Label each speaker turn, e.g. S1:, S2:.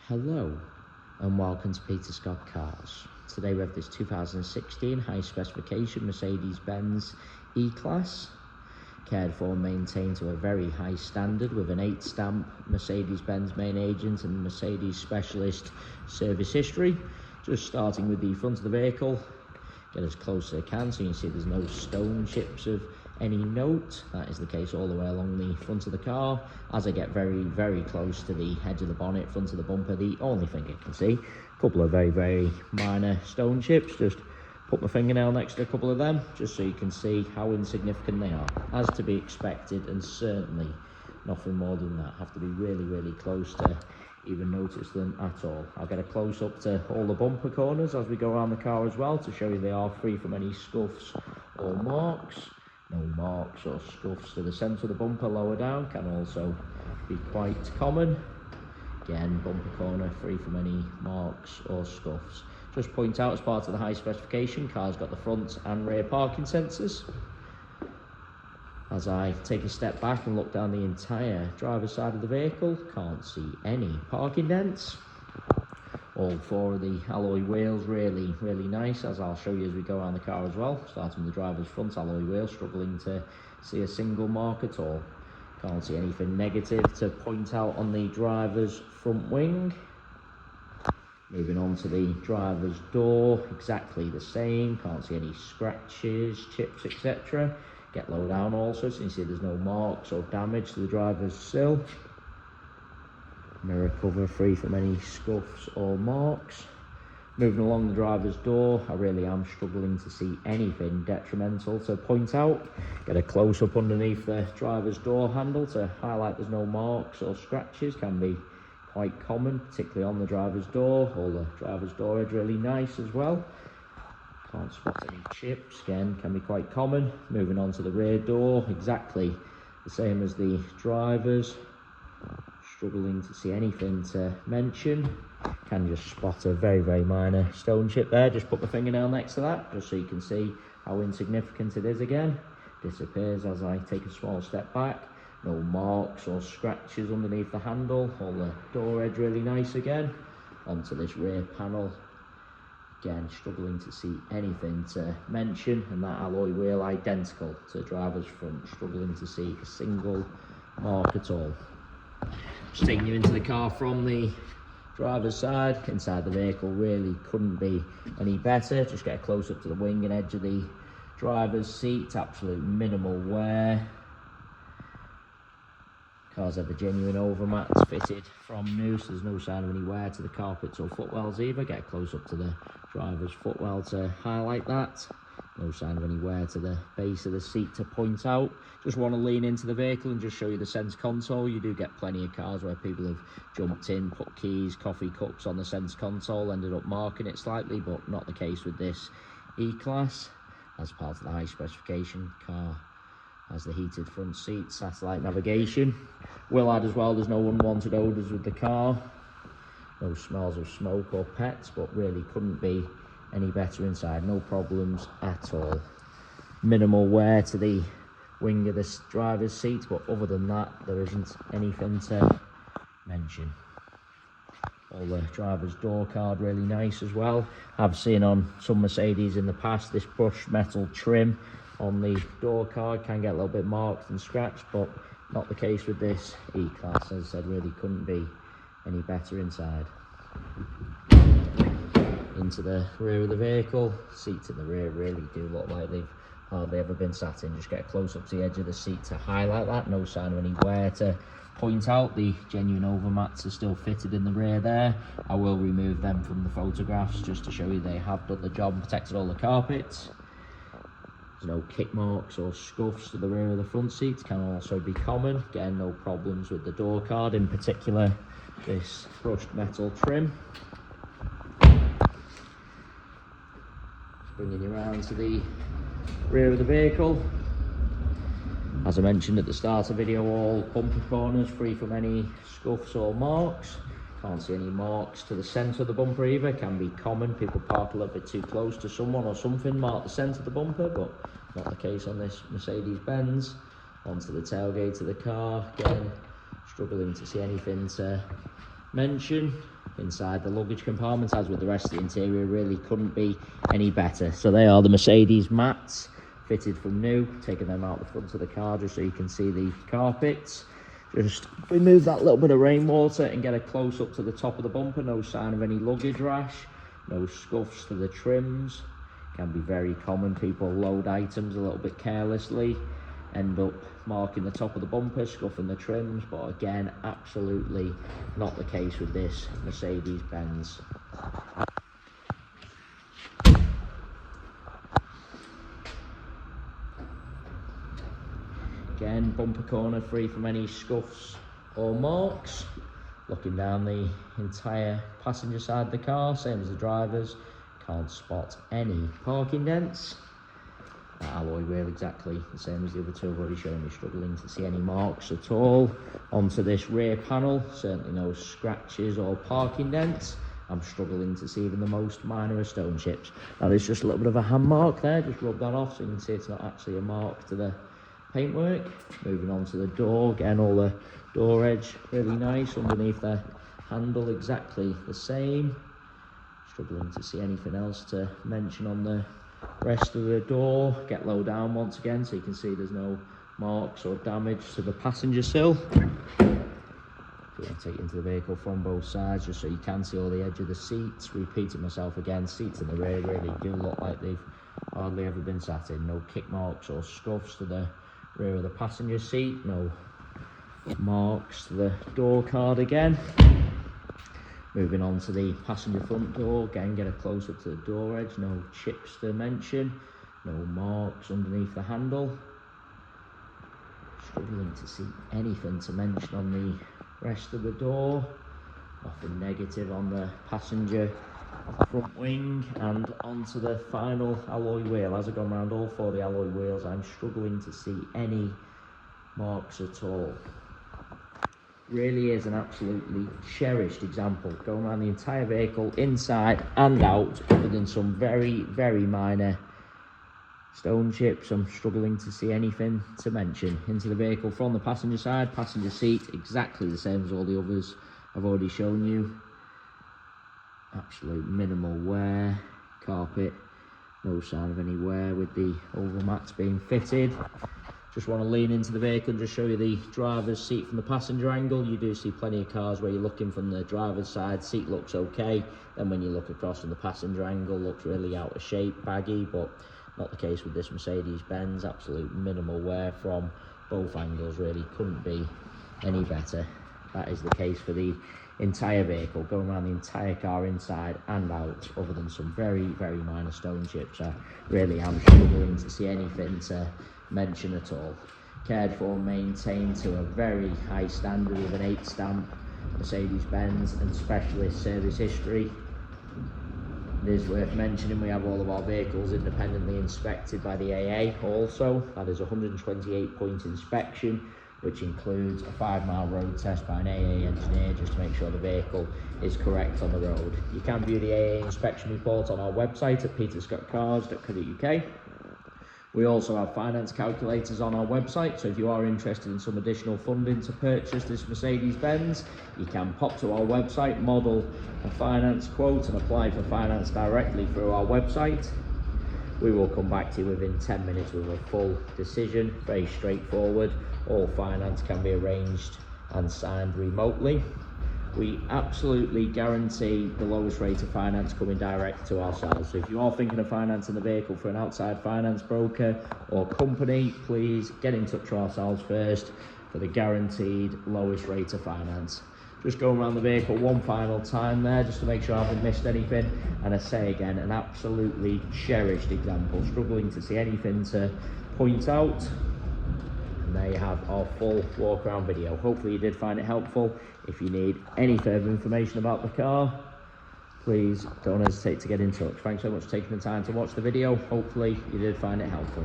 S1: Hello and welcome to Peter Scott Cars. Today we have this 2016 high specification Mercedes-Benz E-Class, cared for and maintained to a very high standard with an 8 stamp Mercedes-Benz main agent and Mercedes specialist service history. Just starting with the front of the vehicle, get as close as I can so you can see there's no stone chips of any note. That is the case all the way along the front of the car. As I get very close to the edge of the bonnet, front of the bumper, the only thing I can see, a couple of very minor stone chips. Just put my fingernail next to a couple of them just so you can see how insignificant they are, as to be expected, and certainly nothing more than that. Have to be really close to even notice them at all. I'll get a close up to all the bumper corners as we go around the car as well to show you they are free from any scuffs or marks. No marks or scuffs to the centre of the bumper lower down can also be quite common. Again, bumper corner free from any marks or scuffs. Just point out, as part of the high specification, car's got the front and rear parking sensors. As I take a step back and look down the entire driver's side of the vehicle, can't see any parking dents. All 4 of the alloy wheels really nice, as I'll show you as we go around the car as well. Starting with the driver's front alloy wheel, struggling to see a single mark at all. Can't see anything negative to point out on the driver's front wing. Moving on to the driver's door, exactly the same. Can't see any scratches, chips, etc. Get low down also, so you can see there's no marks or damage to the driver's sill. Mirror cover free from any scuffs or marks. Moving along the driver's door, I really am struggling to see anything detrimental to point out. Get a close up underneath the driver's door handle to highlight there's no marks or scratches. Can be quite common, particularly on the driver's door. All the driver's door edge really nice as well. Can't spot any chips, again can be quite common. Moving on to the rear door, exactly the same as the driver's. Struggling to see anything to mention. Can just spot a very minor stone chip there. Just put the fingernail next to that just so you can see how insignificant it is again. Disappears as I take a small step back. No marks or scratches underneath the handle. All the door edge really nice again. Onto this rear panel. Again, struggling to see anything to mention, and that alloy wheel identical to the driver's front. Struggling to see a single mark at all. Just taking you into the car from the driver's side. Inside the vehicle really couldn't be any better. Just get a close up to the wing and edge of the driver's seat. Absolute minimal wear. Cars have the genuine overmats fitted from new, so there's no sign of any wear to the carpets or footwells either. Get a close up to the driver's footwell to highlight that. No sign of any wear to the base of the seat to point out. Just want to lean into the vehicle and just show you the center console. You do get plenty of cars where people have jumped in, put keys, coffee cups on the center console, ended up marking it slightly, but not the case with this E-Class. As part of the high specification, car has the heated front seat, satellite navigation. Will add as well, there's no unwanted odours with the car. No smells of smoke or pets, but really couldn't be any better inside. No problems at all. Minimal wear to the wing of this driver's seat, but other than that there isn't anything to mention. All the driver's door card really nice as well. I've seen on some Mercedes in the past this brushed metal trim on the door card can get a little bit marked and scratched, but not the case with this E-Class. As I said, really couldn't be any better inside. Into the rear of the vehicle, seats in the rear really do look like they've hardly ever been sat in. Just get a close up to the edge of the seat to highlight that. No sign of any wear to point out. The genuine overmats are still fitted in the rear there. I will remove them from the photographs just to show you they have done the job and protected all the carpets. There's no kick marks or scuffs to the rear of the front seats, can also be common. Again, no problems with the door card, in particular this brushed metal trim. Bringing you around to the rear of the vehicle. As I mentioned at the start of the video, all bumper corners free from any scuffs or marks. Can't see any marks to the centre of the bumper either. Can be common. People park a little bit too close to someone or something, mark the centre of the bumper, but not the case on this Mercedes-Benz. Onto the tailgate of the car. Again, struggling to see anything to mention. inside the luggage compartment, as with the rest of the interior. Really couldn't be any better. So they are the Mercedes mats, fitted from new. Taking them out the front of the car just so you can see the carpets. Just remove that little bit of rainwater and get a close up to the top of the bumper. No sign of any luggage rash, no scuffs to the trims. Can be very common. People load items a little bit carelessly, end up marking the top of the bumper, scuffing the trims, but again, absolutely not the case with this Mercedes-Benz. Again, bumper corner free from any scuffs or marks. Looking down the entire passenger side of the car, same as the driver's, can't spot any parking dents. That alloy wheel exactly the same as the other two I've already shown you, struggling to see any marks at all. Onto this rear panel, certainly no scratches or parking dents. I'm struggling to see even the most minor of stone chips. Now there's just a little bit of a hand mark there, just rub that off so you can see it's not actually a mark to the paintwork. Moving on to the door, again all the door edge really nice, underneath the handle exactly the same. Struggling to see anything else to mention on the rest of the door. Get low down once again so you can see there's no marks or damage to the passenger sill. If you want to take it into the vehicle from both sides just so you can see all the edge of the seats. Repeating myself again, seats in the rear really do look like they've hardly ever been sat in. No kick marks or scuffs to the rear of the passenger seat, no marks to the door card again. Moving on to the passenger front door, again get a close up to the door edge, no chips to mention, no marks underneath the handle. Struggling to see anything to mention on the rest of the door. Nothing negative on the passenger front wing. And onto the final alloy wheel. As I've gone around all four of the alloy wheels, I'm struggling to see any marks at all. Really is an absolutely cherished example, going around the entire vehicle inside and out, other than some very, very minor stone chips. I'm struggling to see anything to mention. Into the vehicle from the passenger side, passenger seat exactly the same as all the others I've already shown you. Absolute minimal wear. Carpet, no sign of any wear with the oval mats being fitted. Just want to lean into the vehicle and just show you the driver's seat from the passenger angle. You do see plenty of cars where you're looking from the driver's side, seat looks okay. Then when you look across from the passenger angle, looks really out of shape, baggy, but not the case with this Mercedes-Benz. Absolute minimal wear from both angles, really couldn't be any better. That is the case for the entire vehicle, going around the entire car inside and out, other than some very, very minor stone chips. I really am struggling to see anything to mention at all. Cared for and maintained to a very high standard with an 8 stamp Mercedes-Benz and specialist service history. It is worth mentioning we have all of our vehicles independently inspected by the AA also. That is a 128-point inspection, which includes a 5-mile road test by an AA engineer just to make sure the vehicle is correct on the road. You can view the AA inspection report on our website at peterscottcars.co.uk. We also have finance calculators on our website, so if you are interested in some additional funding to purchase this Mercedes-Benz, you can pop to our website, model a finance quote and apply for finance directly through our website. We will come back to you within 10 minutes with a full decision. Very straightforward. All finance can be arranged and signed remotely. We absolutely guarantee the lowest rate of finance coming direct to ourselves. So if you are thinking of financing the vehicle for an outside finance broker or company, please get in touch with ourselves first for the guaranteed lowest rate of finance. Just going around the vehicle one final time there just to make sure I haven't missed anything. And I say again, an absolutely cherished example. Struggling to see anything to point out. And there you have our full walk around video. Hopefully you did find it helpful. If you need any further information about the car, please don't hesitate to get in touch. Thanks so much for taking the time to watch the video. Hopefully you did find it helpful.